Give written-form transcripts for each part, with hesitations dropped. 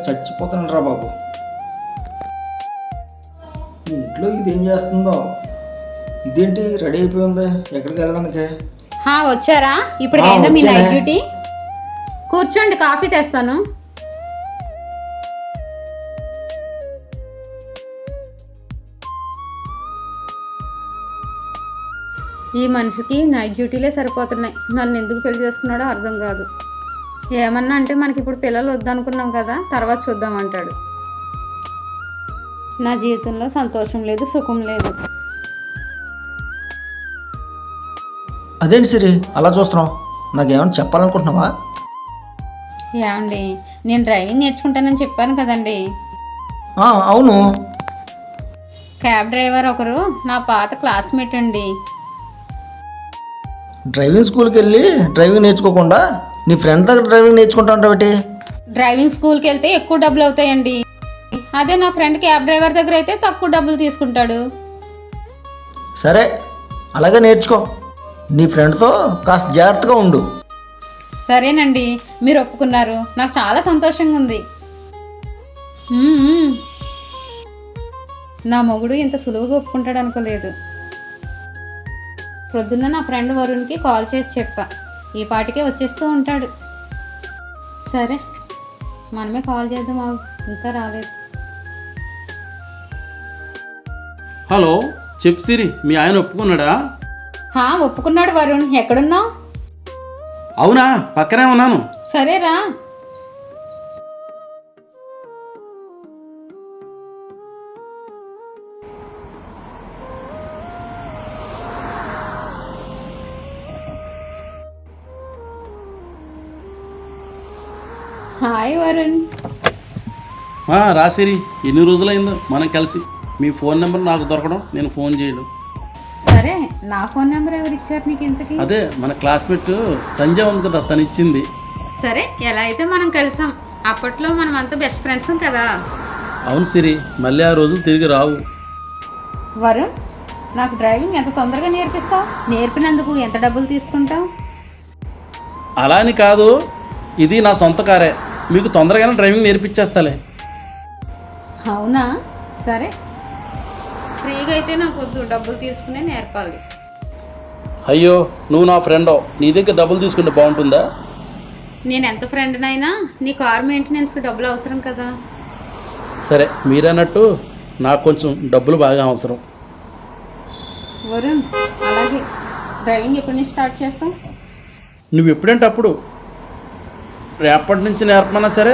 చచ్చిపోతున్నాను రా బాబు. ఇంట్లో ఇదేం చేస్తుందో, ఇదేంటి రెడీ అయిపోయి ఉంది ఎక్కడికి వెళ్ళడానికి? వచ్చారా? ఇప్పుడు ఏందో మీ నైట్ డ్యూటీ. కూర్చోండి, కాఫీ తెస్తాను. ఈ మనిషికి నైట్ డ్యూటీలే సరిపోతున్నాయి. నన్ను ఎందుకు పెళ్లి చేసుకున్నాడో అర్థం కాదు. ఏమన్నా అంటే మనకి ఇప్పుడు పిల్లలు వద్దనుకున్నాం కదా, తర్వాత చూద్దామంటాడు. నా జీవితంలో సంతోషం లేదు, సుఖం లేదు. అదేంటి సిరి అలా చూస్తున్నావు? నాకేమైనా చెప్పాలనుకుంటున్నావా? ఏమండి, నేను డ్రైవింగ్ నేర్చుకుంటానని చెప్పాను కదండి. అవును. క్యాబ్ డ్రైవర్ ఒకరు నా పాత క్లాస్మేట్ అండి. డ్రైవింగ్ స్కూల్కి వెళ్ళి డ్రైవింగ్ నేర్చుకోకుండా నీ ఫ్రెండ్ దగ్గర డ్రైవింగ్ నేర్చుకుంటా ఉంటావేటి? డ్రైవింగ్ స్కూల్కి వెళ్తే ఎక్కువ డబ్బులు అవుతాయండి. అదే నా ఫ్రెండ్ క్యాబ్ డ్రైవర్ దగ్గర అయితే తక్కువ డబ్బులు తీసుకుంటాడు. సరే, అలాగే నేర్చుకో. నీ ఫ్రెండ్తో కాస్త జాగ్రత్తగా ఉండు. సరేనండి, మీరు ఒప్పుకున్నారు. నాకు చాలా సంతోషంగా ఉంది. నా మొగుడు ఇంత సులువుగా ఒప్పుకుంటాడు అనుకోలేదు. ప్రొద్దున్న నా ఫ్రెండ్ వరుణ్కి కాల్ చేసి చెప్పా, ఈ పాటికే వచ్చేస్తూ ఉంటాడు. సరే, మనమే కాల్ చేద్దాం. ఇంకా రాలేదు. హలో, చెప్పు సిరి, మీ ఆయన ఒప్పుకున్నాడా? ఒప్పుకున్నాడు వరుణ్. ఎక్కడున్నావు? అవునా, పక్కనే ఉన్నాను. సరేరా. హాయ్ వరుణ్. రా సిరి, ఎన్ని రోజులైందో మనం కలిసి. మీ ఫోన్ నెంబర్ నాకు దొరకడం, నేను ఫోన్ చేయడం. సరే, నా ఫోన్ నెంబర్ ఎవరు ఇచ్చారు నీకు ఇంతకీ? అదే మన క్లాస్మేట్ సంజయ్ ఉంది కదా, తను ఇచ్చింది. సరే, ఎలా అయితే మనం కలిసాం. అప్పట్లో మనం అంతా బెస్ట్ ఫ్రెండ్స్ కదా. అవును సిరి, మళ్ళీ ఆ రోజులు తిరిగి రావు. వరుణ్, నాకు డ్రైవింగ్ ఎంత తొందరగా నేర్పిస్తావు? నేర్పినందుకు ఎంత డబ్బులు తీసుకుంటావు? అలా అని కాదు, ఇది నా సొంత కారే. మీకు తొందరగానే డ్రైవింగ్ నేర్పించేస్తాలే. అవునా? సరే, ఫ్రీగా అయితే నాకు వద్దు, డబ్బులు తీసుకునే నేర్పాలి. అయ్యో, నువ్వు నా ఫ్రెండో, నీ దగ్గర డబ్బులు తీసుకుంటే బాగుంటుందా? నేను ఎంత ఫ్రెండ్నైనా నీ కార్ మెయింటెనెన్స్కి డబ్బులు అవసరం కదా. సరే, మీరన్నట్టు నాకు కొంచెం డబ్బులు బాగా అవసరం. వరుణ్, అలాగే. డ్రైవింగ్ ఎప్పటి నుంచి స్టార్ట్ చేస్తావు? నువ్వు ఎప్పుడంటే అప్పుడు. రేపటి నుంచి నేర్పమన్నా సరే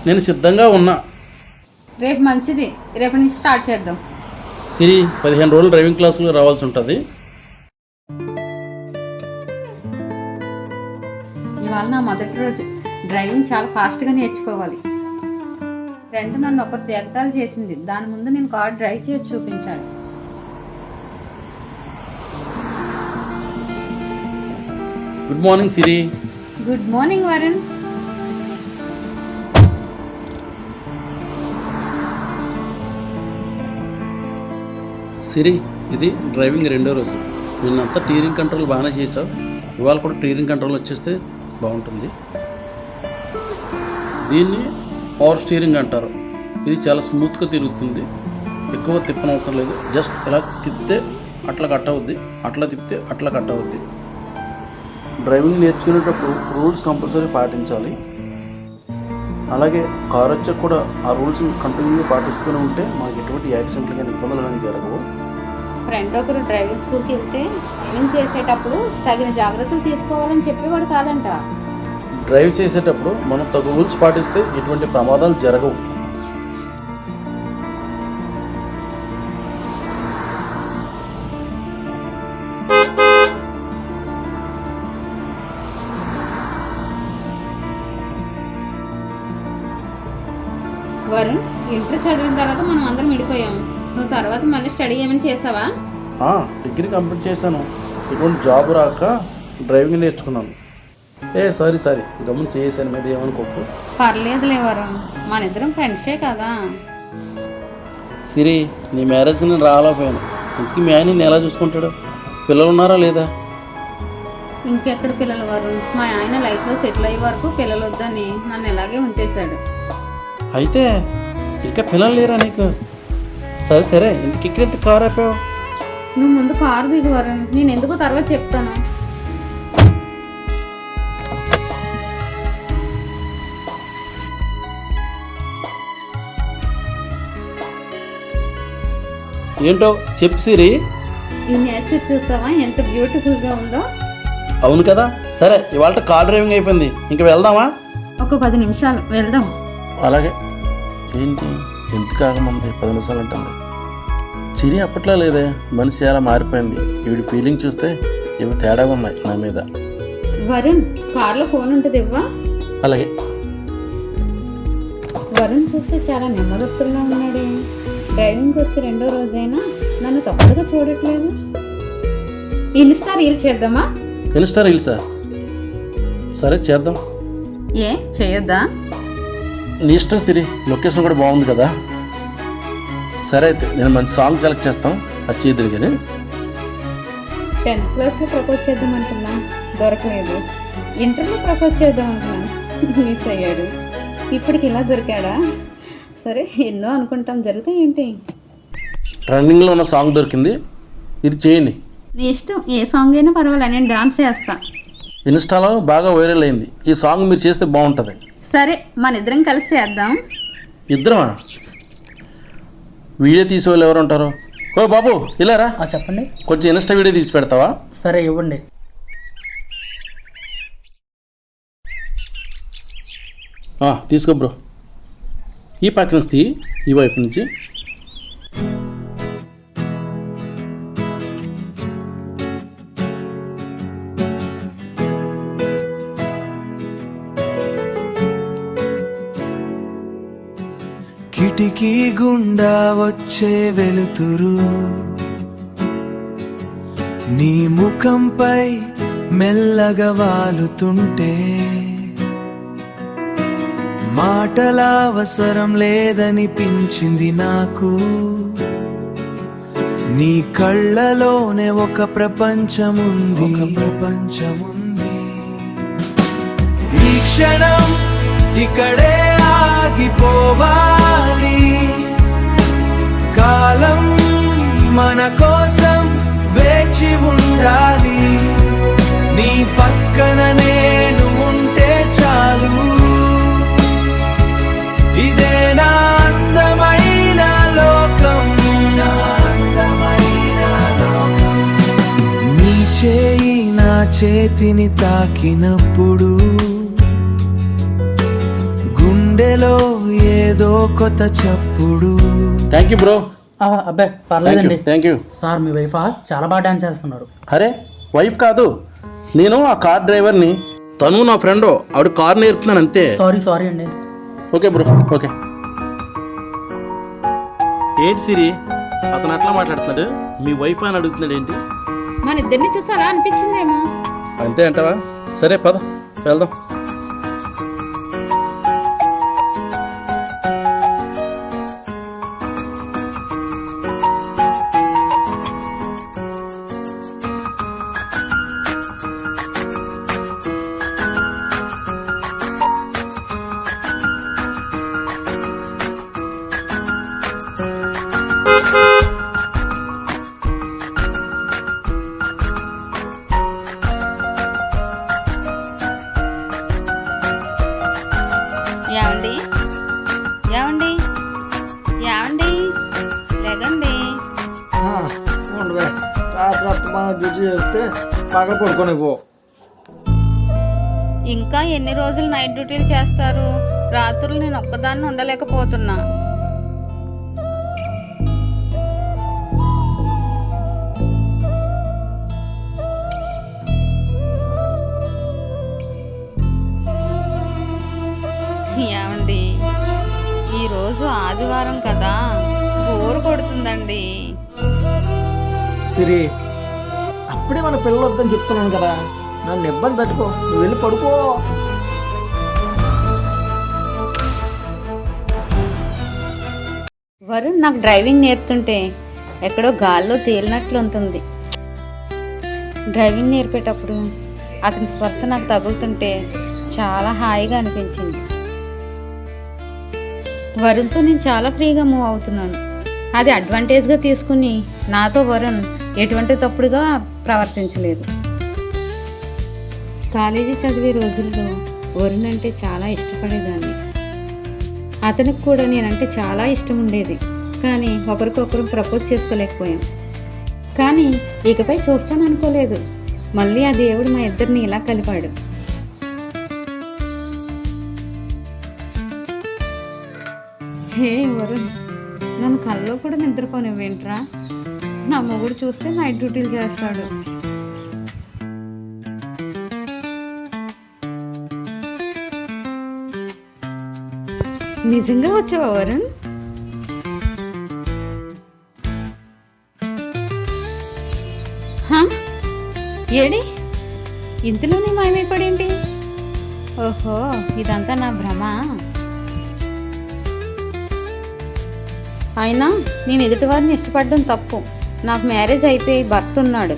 నేను సిద్ధంగా ఉన్నా. రేపు మంచిది, రేపటి నుంచి స్టార్ట్ చేద్దాం. సిరి, 15 రోజులు డ్రైవింగ్ క్లాసులు రావాల్సి ఉంటుంది. ఇవాళ నా మొదటి రోజు. డ్రైవింగ్ చాలా ఫాస్ట్గా నేర్చుకోవాలి. ఫ్రెండ్ నన్ను ఒకరు ఎగతాళి చేసింది, దాని ముందు నేను కార్ డ్రైవ్ చేసి చూపించాలి. Good morning Siri. Good morning Varun. Siri, ఇది డ్రైవింగ్ 2వ రోజు. నిన్నంతా టీరింగ్ కంట్రోల్ బాగానే చేసావు. ఇవాళ కూడా టీరింగ్ కంట్రోల్ వచ్చేస్తే బాగుంటుంది. దీన్ని పవర్ స్టీరింగ్ అంటారు. ఇది చాలా స్మూత్గా తిరుగుతుంది. ఎక్కువ తిప్పనవసరం లేదు. జస్ట్ ఇలా తిప్పితే అట్లా కట్ అవుద్ది, అట్లా తిప్పితే అట్లా కట్ అవుద్ది. డ్రైవింగ్ నేర్చుకునేటప్పుడు రూల్స్ కంపల్సరీ పాటించాలి. అలాగే కార్ వచ్చాక కూడా ఆ రూల్స్ కంటిన్యూగా పాటిస్తూనే ఉంటే మనకి ఎటువంటి యాక్సిడెంట్లు కానీ ఇబ్బందులు కానీ జరగవు. ఫ్రెండ్ ఒకరు డ్రైవింగ్ స్కూల్కి వెళ్తే డ్రైవింగ్ చేసేటప్పుడు తగిన జాగ్రత్తలు తీసుకోవాలని చెప్పేవాడు కాదంట. డ్రైవ్ చేసేటప్పుడు మనం తగు రూల్స్ పాటిస్తే ఎటువంటి ప్రమాదాలు జరగవు. వరుణ్, ఇంటర్ చదివిన తర్వాత మనం అందరం విడిపోయాం. నువ్వు తర్వాత మళ్ళీ స్టడీ ఏమైనా చేసావా? డిగ్రీ కంప్లీట్ చేశాను. ఎటువంటి జాబ్ రాక డ్రైవింగ్ నేర్చుకున్నాను. సారీ గమని చేసాను మీద ఏమనుకోకు. పర్లేదులే వరుణ్, మన ఇద్దరం ఫ్రెండ్సే కదా. సిరి, నీ మ్యారేజ్కి నేను రాలేకపోయాను. ఇంతకీ మీ ఆయన నేను ఎలా చూసుకుంటాడు? పిల్లలు ఉన్నారా లేదా? ఇంకెక్కడ పిల్లలు వరుణ్? మా ఆయన లైఫ్లో సెటిల్ అయ్యే వరకు పిల్లలు వద్దని నన్ను ఇలాగే ఉంచేశాడు. అయితే ఇంకా పిల్లలు లేరా నీకు? సరే సరే, ఇంకెక్కడ కారు అయిపోయావు? నువ్వు ముందు కారు దిగు వరుణ్, నేను ఎందుకో తర్వాత చెప్తాను. ఏంటో చెప్పు సిరి. ఈ నేచర్ చూసావా ఎంత బ్యూటిఫుల్గా ఉందో? అవును కదా. సరే, ఇవాళ కార్ డ్రైవింగ్ అయిపోయింది, ఇంక వెళ్దామా? ఒక 10 నిమిషాలు వెళ్దాం. అలాగే. ఏంటి ఎంత కాకముంది 10 నిమిషాలు అంటుంది. చిరి అప్పట్లో లేదే, మనిషి చాలా మారిపోయింది. వీడి ఫీలింగ్ చూస్తే ఇవి తేడాగా ఉన్నాయి నా మీద. వరుణ్, కార్లో ఫోన్ ఉంటుంది ఇవ్వా? అలాగే. వరుణ్ చూస్తే చాలా నెమ్మదస్తున్నా ఉన్నాడే. డ్రైవింగ్కి వచ్చి 2వ రోజైనా నన్ను తప్పుడుగా చూడట్లేదు. ఇన్స్టా రీల్ చేద్దామా? ఇన్స్టా రీల్సా? సరే చేద్దాం. ఏ చేయొద్దా? నీ ఇష్టం సిరి, లొకేషన్ కూడా బాగుంది కదా. సరే అయితే నేను మంచి సాంగ్ సెలెక్ట్ చేస్తాం, అది చేద్దరు. కానీ 10th క్లాస్లో ప్రపోజ్ చేద్దాం అనుకున్నా, దొరకలేదు. ఇంటర్లో ప్రపోజ్ చేద్దాం అనుకున్నాను, మిస్ అయ్యాడు. ఇప్పటికి ఇలా దొరికాడా? సరే, ఎన్నో అనుకుంటాం, జరుగుతాయి ఏంటి. ట్రెండింగ్లో ఉన్న సాంగ్ దొరికింది, ఇది చేయండి. నీ ఇష్టం, ఏ సాంగ్ అయినా పర్వాలేదు, నేను డాన్స్ చేస్తా. ఇన్స్టాలో బాగా వైరల్ అయింది ఈ సాంగ్, మీరు చేస్తే బాగుంటుంది. సరే, మన ఇద్దరం కలిసి చేద్దాం. ఇద్దరమా? వీడియో తీసే వాళ్ళు ఎవరు ఉంటారు? ఓ బాబు ఇలారా. చెప్పండి. కొంచెం ఇన్స్టా వీడియో తీసి పెడతావా? సరే ఇవ్వండి. తీసుకో బ్రో. ఈ పక్క నుంచి ఈ వైపు నుంచి. కిటికీ గుండా వచ్చే వెలుతురు నీ ముఖంపై మెల్లగా వాలుతుంటే మాటల అవసరం లేదనిపించింది నాకు. నీ కళ్ళలోనే ఒక ప్రపంచముంది. ఈ క్షణం ఇక్కడే ఆగిపోవాలి. కాలం మన కోసం వేచి ఉండాలి. నీ పక్కన నేను ఉంటే చాలు. ఇదే నా అందమైన లోకం, నా అందమైన లోకం. నీ చేయి నా చేతిని తాకినప్పుడు గుండెలో ఏదో కొత్త చప్పుడు. Thank you bro. అబ్బాయి పర్లేదండి. Thank you sir, me wife చాలా బాగా డాన్స్ చేస్తున్నారు. అరే వైఫ్ కాదు, నేను ఆ కార్ డ్రైవర్ని. తను నా ఫ్రెండ్, ఆవిడ కార్ నేర్పుతున్నాను అంతే. సారీ అండి. Okay bro, okay. ఏంటి సిరి, అతను అట్లా మాట్లాడుతున్నాడు? మీ వైఫ్ అని అడుగుతున్నాడు ఏంటి? మన ఇద్దరిని చూస్తే అలా అనిపించిందేమో. అంతే అంటావా? సరే పద వెళ్దాం. ఏమండి ఏమండి ఏమండి లేకండి. ఉండవే, రాత్రి మన డ్యూటీ చేస్తే బాగా పడుకోనివ్వు. ఇంకా ఎన్ని రోజులు నైట్ డ్యూటీలు చేస్తారు? రాత్రులు నేను ఒక్కదాన్ని ఉండలేకపోతున్నా. ఏమండి, ఈరోజు ఆదివారం కదా, బోరు కొడుతుందండి. సిరి, అప్పుడే మన పిల్లలు వద్దని చెప్తున్నాను కదా, నన్ను ఇబ్బంది పెట్టుకో, నువ్వు వెళ్ళి పడుకో. వరుణ్ నాకు డ్రైవింగ్ నేర్పుతుంటే ఎక్కడో గాల్లో తేలినట్లు ఉంటుంది. డ్రైవింగ్ నేర్పేటప్పుడు అతని స్పర్శ నాకు తగులుతుంటే చాలా హాయిగా అనిపించింది. వరుణ్తో నేను చాలా ఫ్రీగా మూవ్ అవుతున్నాను. అది అడ్వాంటేజ్గా తీసుకుని నాతో వరుణ్ ఎటువంటి తప్పుడుగా ప్రవర్తించలేదు. కాలేజీ చదివే రోజుల్లో వరుణ్ అంటే చాలా ఇష్టపడేదాన్ని. అతనికి కూడా నేనంటే చాలా ఇష్టం ఉండేది. కానీ ఒకరికొకరు ప్రపోజ్ చేసుకోలేకపోయాం. కానీ ఇకపై చూస్తాను అనుకోలేదు. మళ్ళీ ఆ దేవుడు మా ఇద్దరిని ఇలా కలిపాడు. హే వరుణ్, నన్ను కల్లో కూడా నిద్రపోనివ్వేంట్రా? నా మొగుడు చూస్తే నైట్ డ్యూటీలు చేస్తాడు. నిజంగా వచ్చావా వరుణ్? ఏడి ఇంతలోనే మాయమైపడేంటి? ఓహో, ఇదంతా నా భ్రమ. అయినా నేను ఎదుటి వారిని ఇష్టపడడం తప్పు. నాకు మ్యారేజ్ అయిపోయి భర్త ఉన్నాడు.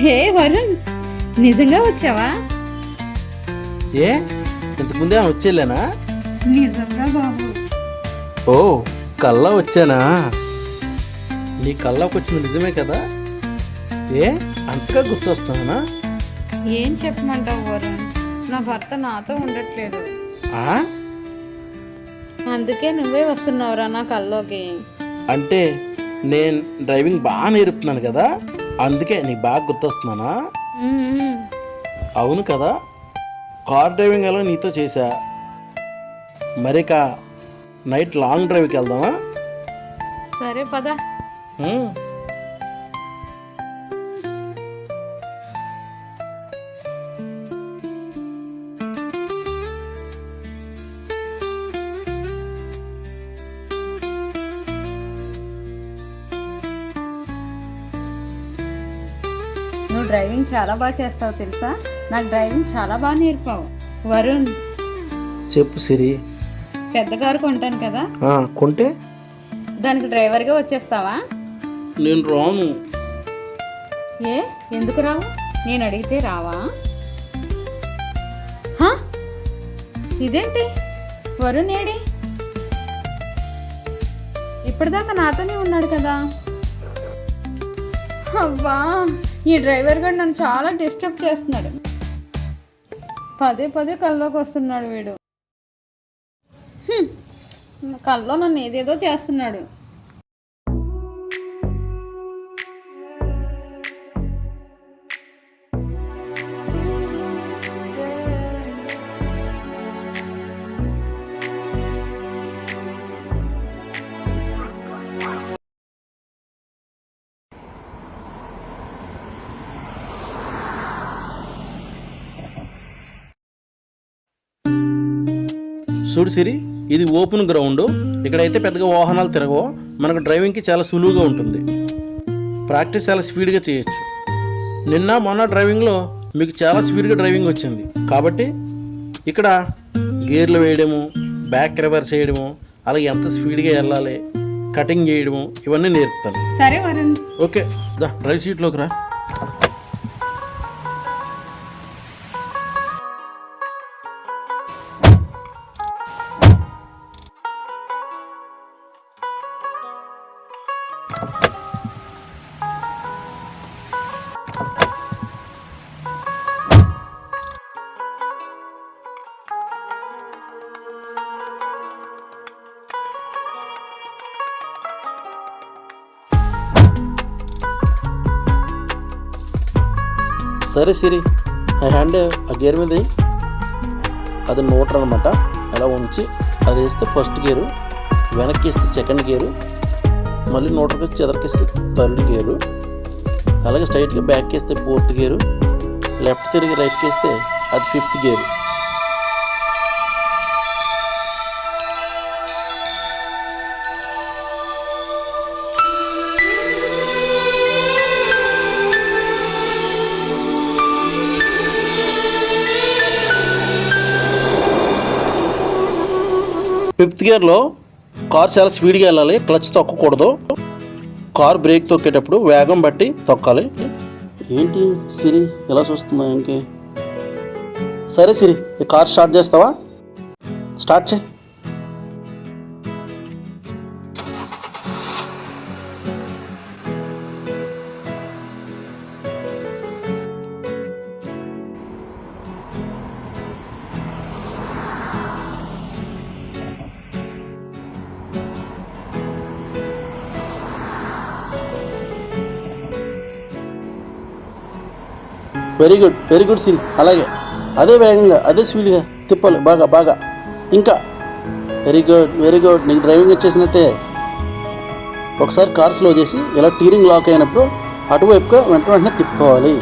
హే వరుణ్, నిజంగా వచ్చావా? ఏ ఇంతకుముందే వచ్చేలేనా? నిజంగా బాబు. ఓ, కల్లా వచ్చానా? నీ కల్లాకి వచ్చింది నిజమే కదా? ఏ అంతగా గుర్తొస్తున్నానా? ఏం చెప్పమంటావు వరుణ్, నా భర్త నాతో ఉండట్లేదు. అందుకే నువ్వే వస్తున్నావురా నా కల్లోకి. అంటే నేను డ్రైవింగ్ బాగా నేర్పుతున్నాను కదా, అందుకే నీకు బాగా గుర్తొస్తున్నానా? అవును కదా, కార్ డ్రైవింగ్ ఎలా నీతో చేశా. మరిక నైట్ లాంగ్ డ్రైవ్కి వెళ్దామా? సరే పద. నువ్వు డ్రైవింగ్ చాలా బాగా చేస్తావు తెలుసా? నాకు డ్రైవింగ్ చాలా బాగా నేర్పావు. వరుణ్, చెప్పు సిరి. పెద్ద కారు కొంటాను కదా, కొంటే దానికి డ్రైవర్గా వచ్చేస్తావా? నేను రాను. ఏ ఎందుకు రావు? నేను అడిగితే రావా? ఇదేంటి వరుణ్ ఏడి? ఇప్పటిదాకా నాతోనే ఉన్నాడు కదా. అబ్బా, ఈ డ్రైవర్ గారు నన్ను చాలా డిస్టర్బ్ చేస్తున్నాడు. పదే పదే కల్లోకి వస్తున్నాడు వీడు. కల్లో నన్ను ఏదేదో చేస్తున్నాడు. చూడు సిరి, ఇది ఓపెన్ గ్రౌండ్. ఇక్కడైతే పెద్దగా వాహనాలు తిరగవు. మనకు డ్రైవింగ్కి చాలా సులువుగా ఉంటుంది. ప్రాక్టీస్ చాలా స్పీడ్గా చేయొచ్చు. నిన్న మొన్న డ్రైవింగ్లో మీకు చాలా స్పీడ్గా డ్రైవింగ్ వచ్చింది కాబట్టి ఇక్కడ గేర్లు వేయడము, బ్యాక్ రివర్స్ చేయడము, అలాగే ఎంత స్పీడ్గా వెళ్ళాలి, కటింగ్ చేయడము, ఇవన్నీ నేర్పుతాను. సరే వరుణ్. ఓకే, దా డ్రైవ్ సీట్లోకి రా. సరే సిరి, ఆ హ్యాండ్ ఆ గేర్ మీద అది న్యూట్రల్ అనమాట. అలా ఉంచి అది వేస్తే ఫస్ట్ గేరు, వెనక్కి వేస్తే సెకండ్ గేరు, మళ్ళీ న్యూట్రల్కి వచ్చి ఎదరికిస్తే థర్డ్ గేరు, అలాగే స్ట్రైట్గా బ్యాక్ వేస్తే ఫోర్త్ గేరు, లెఫ్ట్ తిరిగి రైట్కి వేస్తే అది ఫిఫ్త్ గేరు. ఫిఫ్త్ గేర్లో కార్ చాలా స్పీడ్గా వెళ్ళాలి, క్లచ్ తొక్కకూడదు. కార్ బ్రేక్ తొక్కేటప్పుడు వేగం బట్టి తొక్కాలి. ఏంటి సిరి ఎలా చూస్తుందా ఇంకే? సరే సిరి, ఈ కార్ స్టార్ట్ చేస్తావా? స్టార్ట్ చేయి. వెరీ గుడ్ సిరి. అలాగే అదే వేగంగా అదే స్పీడ్గా తిప్పాలి, బాగా ఇంకా. Very good. నీకు డ్రైవింగ్ వచ్చేసినట్టే. ఒకసారి కార్ స్లో చేసి ఇలా టీరింగ్ లాక్ అయినప్పుడు అటువైపుగా వెంటనే తిప్పుకోవాలి.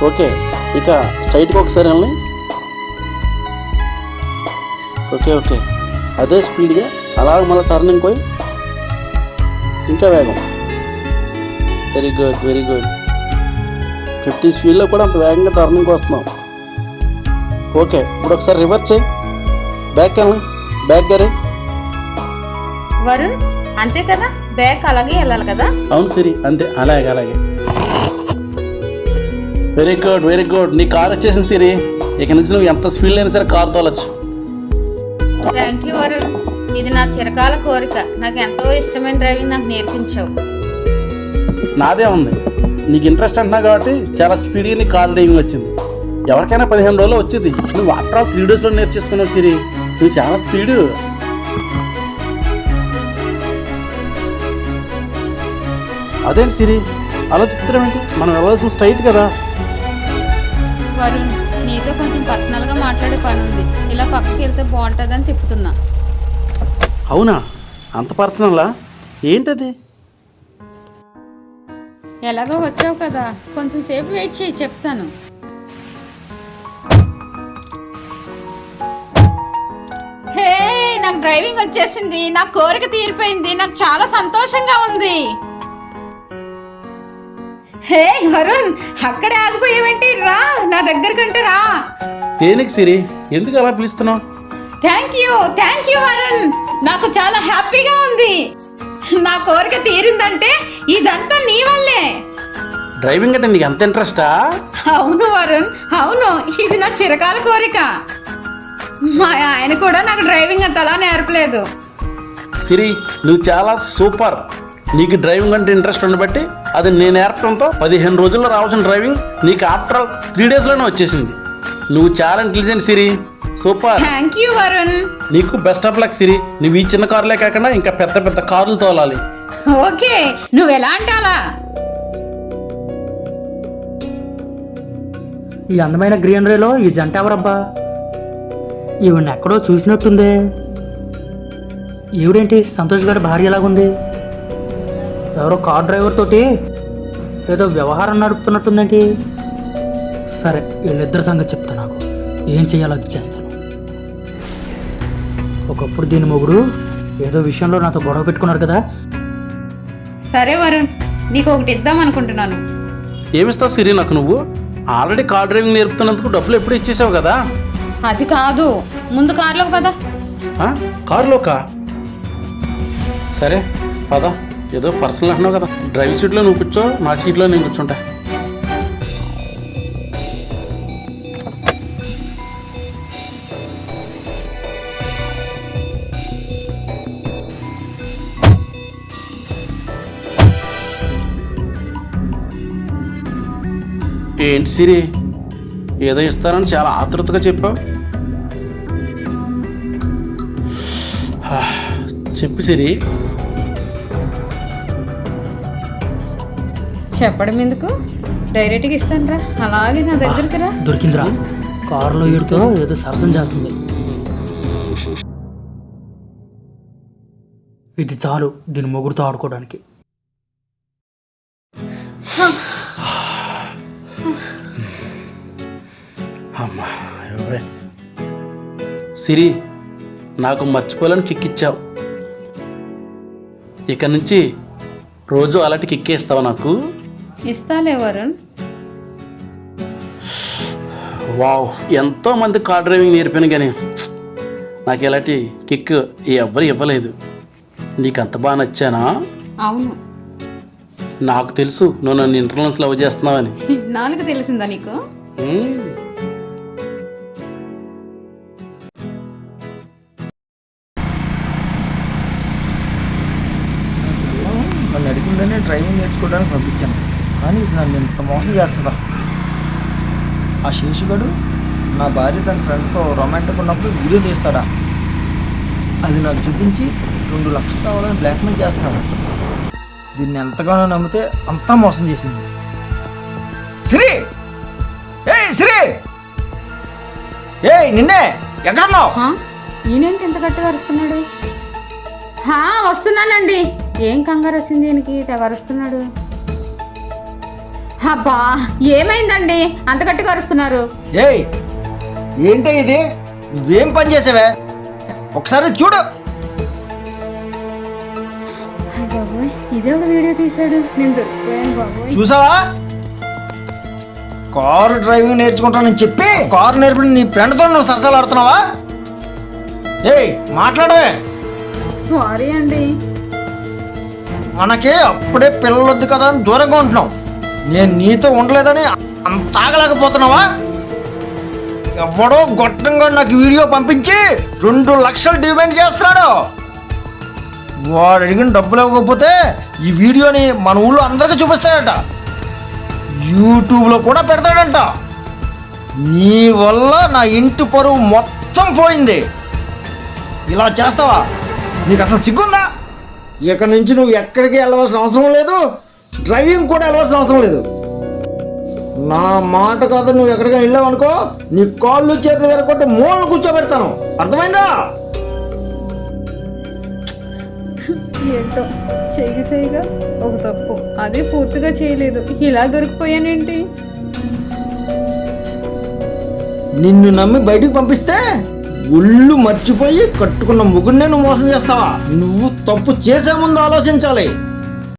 ఓకే, ఇక స్ట్రైట్గా ఒకసారి వెళ్ళి. ఓకే అదే స్పీడ్గా అలాగ మళ్ళీ టర్నింగ్ పోయి ఇంకా వేగం. Very good. 50 స్పీడ్లో కూడా అంత వేగంగా టర్నింగ్ వస్తున్నాం. ఓకే, ఇప్పుడు ఒకసారి రివర్స్ చేయి. బ్యాక్ గరే. వరుణ్, అంతే కదా, బ్యాక్ అలాగే వెళ్ళాలి కదా? అవును సిరి, అంతే, అలాగే. Very good. నీ కార్ వచ్చేసింది సిరి. ఇక నుంచి నువ్వు ఎంత స్పీడ్ అయినా సరే కార్ తోలచ్చు. థ్యాంక్ యూ వరుణ్, ఇది నా చిరకాల కోరిక. నాకు ఎంతో ఇష్టమైన డ్రైవింగ్ నాకు నేర్పించావు. నాదే ఉంది, నీకు ఇంట్రెస్ట్ అంటున్నావు కాబట్టి చాలా స్పీడ్గా నీ కార్ డ్రైవింగ్ వచ్చింది. ఎవరికైనా 15 రోజుల్లో వచ్చింది. నువ్వు ఆఫ్టర్ ఆల్ 3 డేస్లో నేర్చేసుకున్నావు సిరి. నువ్వు చాలా స్పీడు. అదేంటి సిరి అలా తిప్పడం ఏంటి? మనం వెళ్ళాల్సిన స్ట్రైట్ కదా. వరుణ్, నీతో కొంచెం పర్సనల్గా మాట్లాడే పని ఉంది. ఇలా పక్కకి వెళ్తే బాగుంటుందని తిప్పుతున్నా. అవునా? అంత పర్సనలా? ఏంటది? ఎలాగో వచ్చావు కదా, కొంచెం సేపు వెయిట్ చేయి, చెప్తాను. హే, నాకు డ్రైవింగ్ వచ్చేసింది. నా కోరిక తీరిపోయింది. నాకు చాలా సంతోషంగా ఉంది. హే వరుణ్, అక్కడే ఆగిపోయావేంటి? రా, నా దగ్గరకంటే రా. దేనికి సిరి, ఎందుకు అలా పిలుస్తున్నావు? థ్యాంక్ యూ వరుణ్, నాకు చాలా హ్యాపీగా ఉంది. నా కోరిక తీరిందంటే ఇదంతా నీ వల్లే. డ్రైవింగ్ అంటే నీకు అంత ఇంట్రెస్టా? అవును వరుణ్, అవును. ఇది నా చిరకాల కోరిక. మా ఆయన కూడా నాకు డ్రైవింగ్ అంతలా నేర్పలేదు. సిరి, నువ్వు చాలా సూపర్. నీకు డ్రైవింగ్ అంటే ఇంట్రెస్ట్ ఉండబట్టి అది నేను నేర్పడంతో 15 రోజుల్లో రావాల్సిన డ్రైవింగ్ నీకు ఆఫ్టర్ ఆల్ 3 డేస్లోనే వచ్చేసింది. నువ్వు చాలా intelligent Siri. Super. Thank you Varun. నీకు బెస్ట్ ఆఫ్ లక్ సిరి. నువ్వు ఈ చిన్న కార్లే కాకుండా ఇంకా పెద్ద కార్లు తోలాలి. ఓకే, నువ్వు ఎలా అంటే అలా. ఈ అందమైన గ్రీనరీలో ఈ జంట ఎవరబ్బా? ఈవిడ్ని ఎక్కడో చూసినట్టుందే. ఈవిడేంటి సంతోష్ గారి భార్య ఎలాగుంది? ఎవరో కార్ డ్రైవర్ తోటి ఏదో వ్యవహారం నడుపుతున్నట్టుందేంటి? సరే, వీళ్ళిద్దరి సంగతి చెప్తా. నాకు ఏం చేయాలో అది చేస్తాను. ఒకప్పుడు దీని మొగుడు ఏదో విషయంలో నాతో గొడవ పెట్టుకున్నాడు కదా. సరే వరుణ్, నీకు ఒకటి ఇద్దాం అనుకుంటున్నాను. ఏమిస్తావు సిరి నాకు? నువ్వు ఆల్రెడీ కార్ డ్రైవింగ్ నేర్పుతున్నందుకు డబ్బులు ఎప్పుడు ఇచ్చేసావు కదా. అది కాదు, ముందు కార్లోకి పద. కారులోకా? సరే పద. ఏదో పర్సనల్ అంటున్నావు కదా. డ్రైవింగ్ సీట్లో నువ్వు కూర్చో, నా సీట్లో నేను కూర్చుంటా. ఏంటి సిరి, ఏదో ఇస్తారని చాలా ఆతృతగా చెప్పావు. చెప్పు సిరి. చెప్పడం ఎందుకు, డైరెక్ట్గా ఇస్తాను రా. అలాగే నా దగ్గరికి రా. దొరికిందిరా. కారులో వీడితో ఏదో సరసం చేస్తుంది. ఇది చాలు దీని మొగుడుతో ఆడుకోవడానికి. సిరి, నాకు మర్చిపోలేని కిక్ ఇచ్చావు. ఇక నుంచి రోజు అలాంటి కిక్కే ఇస్తావా నాకు? ఇస్తాలే వరుణ్. వావ్, ఎంతోమంది కార్ డ్రైవింగ్ నేర్పాను కానీ నాకు ఇలాంటి కిక్ ఎవ్వరు ఇవ్వలేదు. నీకు అంత బాగా నచ్చానా? అవును. నాకు తెలుసు నువ్వు నన్ను ఇంటర్నల్స్ లవ్ చేస్తున్నావని. నాలుగు తెలిసిందా నీకు? నా పిల్లం నన్ను అడిగిందని డ్రైవింగ్ నేర్చుకోవడానికి పంపించాను, కానీ ఇది నన్ను ఇంత మోసం చేస్తుందా? ఆ శేషుగాడు నా భార్య తన ఫ్రెండ్తో రొమాంటిక్ ఉన్నప్పుడు వీడియో తీస్తాడా? అది నాకు చూపించి 2 లక్షలు కావాలని బ్లాక్మెయిల్ చేస్తున్నాడు. దీన్ని ఎంతగానో నమ్మితే అంతా మోసం చేసింది. శ్రీ, శ్రీ, నిన్నే ఎక్కడున్నావు? ఈయనేంటి ఇంత గట్టిగా అరుస్తున్నాడు? వస్తున్నానండి. ఏం కంగారు వచ్చింది దీనికి? తెగ అరుస్తున్నాడు. అబ్బా, ఏమైందండి అంత గట్టిగా అరుస్తున్నారు? ఏంటే ఇది? నువ్వేం పని చేసావే? ఒకసారి చూడు. బాబోయ్, ఇదేవిడ వీడియో తీశాడు? నేను దొరికిపోయాను బాబోయ్. చూసావా? కారు డ్రైవింగ్ నేర్చుకుంటానని చెప్పి కారు నేర్పి నీ ఫ్రెండ్తో నువ్వు సరసాలు ఆడుతున్నావా? మాట్లాడవే. సారీ అండి. మనకి అప్పుడే పిల్లలొద్దు కదా అని దూరంగా ఉంటున్నాం. నేను నీతో ఉండలేదని అంత ఆగలేకపోతున్నావా? ఎవడో గొట్టంగా నాకు వీడియో పంపించి 2 లక్షలు డిమాండ్ చేస్తున్నాడు. వాడు అడిగిన డబ్బులు ఇవ్వకపోతే ఈ వీడియోని మన ఊళ్ళో అందరికీ చూపిస్తాడట, యూట్యూబ్లో కూడా పెడతాడంట. నీ వల్ల నా ఇంటి పరువు మొత్తం పోయింది. ఇలా చేస్తావా? నీకు అసలు సిగ్గుందా? ఇక నుంచి నువ్వు ఎక్కడికి వెళ్ళవలసిన అవసరం లేదు, డ్రైవింగ్ కూడా వెళ్ళవలసిన అవసరం లేదు. నా మాట కాదు, నువ్వు ఎక్కడికైనా వెళ్ళావు అనుకో, నీ కాళ్ళు చేతులు వెరకొట్టి మూలను కూర్చోబెడతాను. అర్థమైందా? ఏంటో చేయగా ఒక తప్పు, అదే పూర్తిగా చేయలేదు. ఇలా దొరికిపోయానేంటి? నిన్ను నమ్మి బయటికి పంపిస్తే ఒళ్ళు మర్చిపోయి కట్టుకున్న ముగ్గురినే నువ్వు మోసం చేస్తావా? నువ్వు తప్పు చేసే ముందు ఆలోచించాలి.